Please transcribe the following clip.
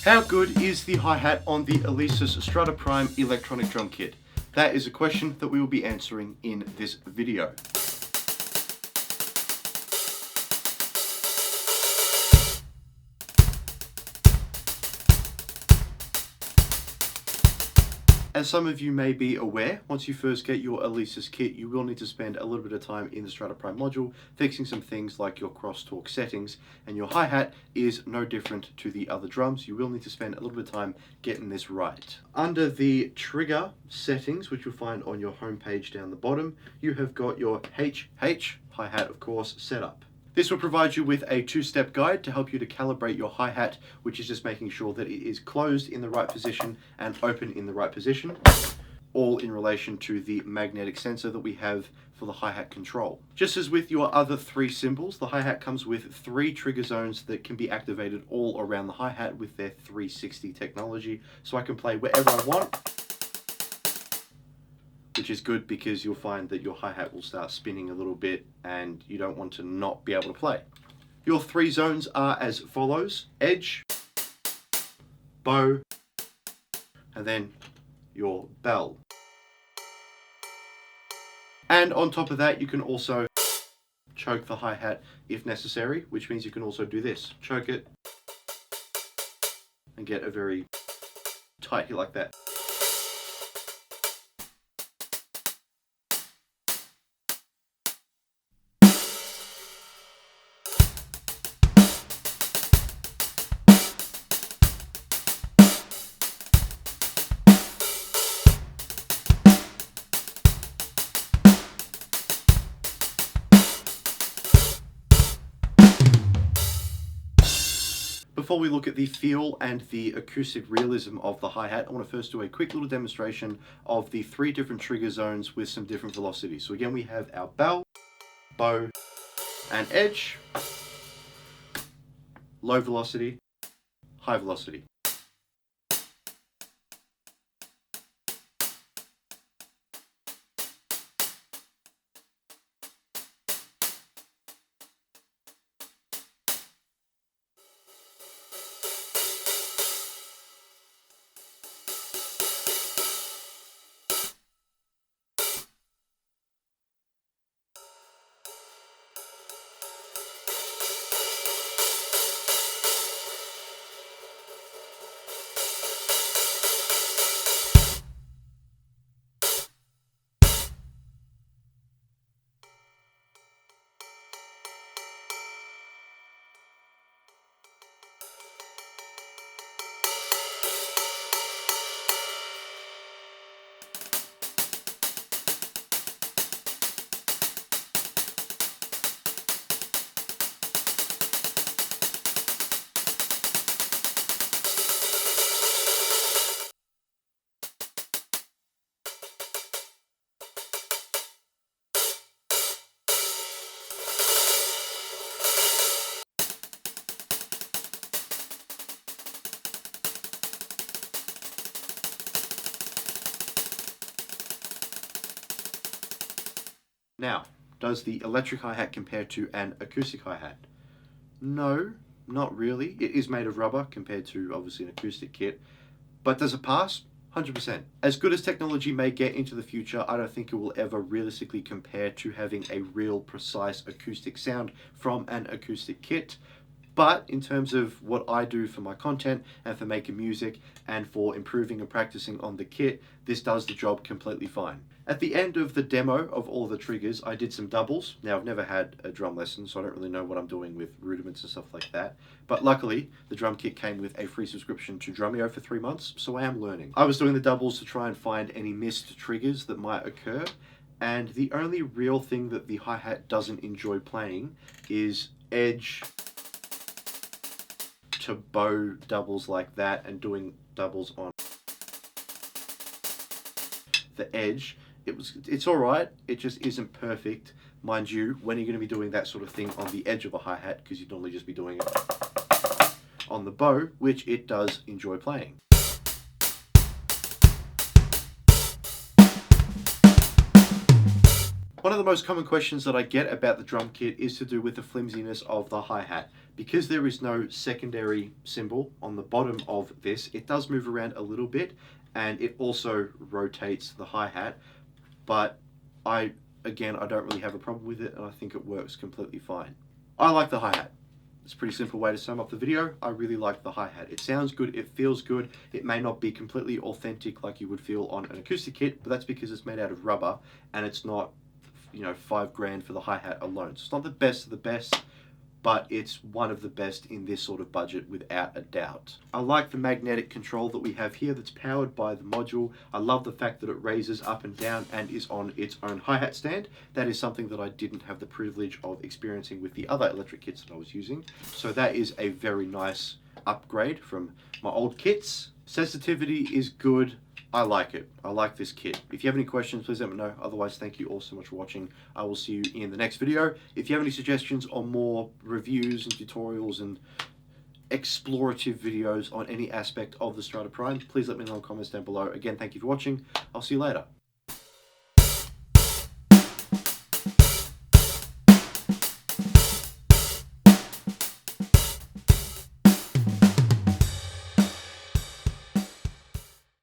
How good is the hi-hat on the Alesis Strata Prime electronic drum kit? That is a question that we will be answering in this video. As some of you may be aware, once you first get your Alesis kit, you will need to spend a little bit of time in the Strata Prime module fixing some things like your crosstalk settings, and your hi-hat is no different to the other drums. You will need to spend a little bit of time getting this right. Under the trigger settings, which you'll find on your home page down the bottom, you have got your HH, hi-hat of course, set up. This will provide you with a two-step guide to help you to calibrate your hi-hat, which is just making sure that it is closed in the right position and open in the right position, all in relation to the magnetic sensor that we have for the hi-hat control. Just as with your other three cymbals, the hi-hat comes with 3 trigger zones that can be activated all around the hi-hat with their 360 technology, so I can play wherever I want, which is good because you'll find that your hi-hat will start spinning a little bit and you don't want to not be able to play. Your 3 zones are as follows: edge, bow, and then your bell. And on top of that, you can also choke the hi-hat if necessary, which means you can also do this: choke it and get a very tight hit like that. Before we look at the feel and the acoustic realism of the hi-hat, I want to first do a quick little demonstration of the 3 different trigger zones with some different velocities. So again, we have our bell, bow, and edge, low velocity, high velocity. Now, does the electric hi-hat compare to an acoustic hi-hat? No, not really. It is made of rubber compared to obviously an acoustic kit, but does it pass? 100%. As good as technology may get into the future, I don't think it will ever realistically compare to having a real precise acoustic sound from an acoustic kit. But in terms of what I do for my content and for making music and for improving and practicing on the kit, this does the job completely fine. At the end of the demo of all the triggers, I did some doubles. Now, I've never had a drum lesson, so I don't really know what I'm doing with rudiments and stuff like that. But luckily, the drum kit came with a free subscription to Drumeo for 3 months, so I am learning. I was doing the doubles to try and find any missed triggers that might occur, and the only real thing that the hi-hat doesn't enjoy playing is edge to bow doubles like that, and doing doubles on the edge. It's all right, it just isn't perfect. Mind you, when you're going to be doing that sort of thing on the edge of a hi-hat, because you'd normally just be doing it on the bow, which it does enjoy playing. One of the most common questions that I get about the drum kit is to do with the flimsiness of the hi-hat. Because there is no secondary cymbal on the bottom of this, it does move around a little bit, and it also rotates the hi-hat, but again, I don't really have a problem with it, and I think it works completely fine. I like the hi-hat. It's a pretty simple way to sum up the video. I really like the hi-hat. It sounds good, it feels good. It may not be completely authentic like you would feel on an acoustic kit, but that's because it's made out of rubber, and it's not, you know, $5 grand for the hi-hat alone. So it's not the best of the best, but it's one of the best in this sort of budget without a doubt. I like the magnetic control that we have here that's powered by the module. I love the fact that it raises up and down and is on its own hi-hat stand. That is something that I didn't have the privilege of experiencing with the other electric kits that I was using. So that is a very nice upgrade from my old kits. Sensitivity is good. I like it. I like this kit. If you have any questions, please let me know. Otherwise, thank you all so much for watching. I will see you in the next video. If you have any suggestions or more reviews and tutorials and explorative videos on any aspect of the Strata Prime, please let me know in the comments down below. Again, thank you for watching. I'll see you later.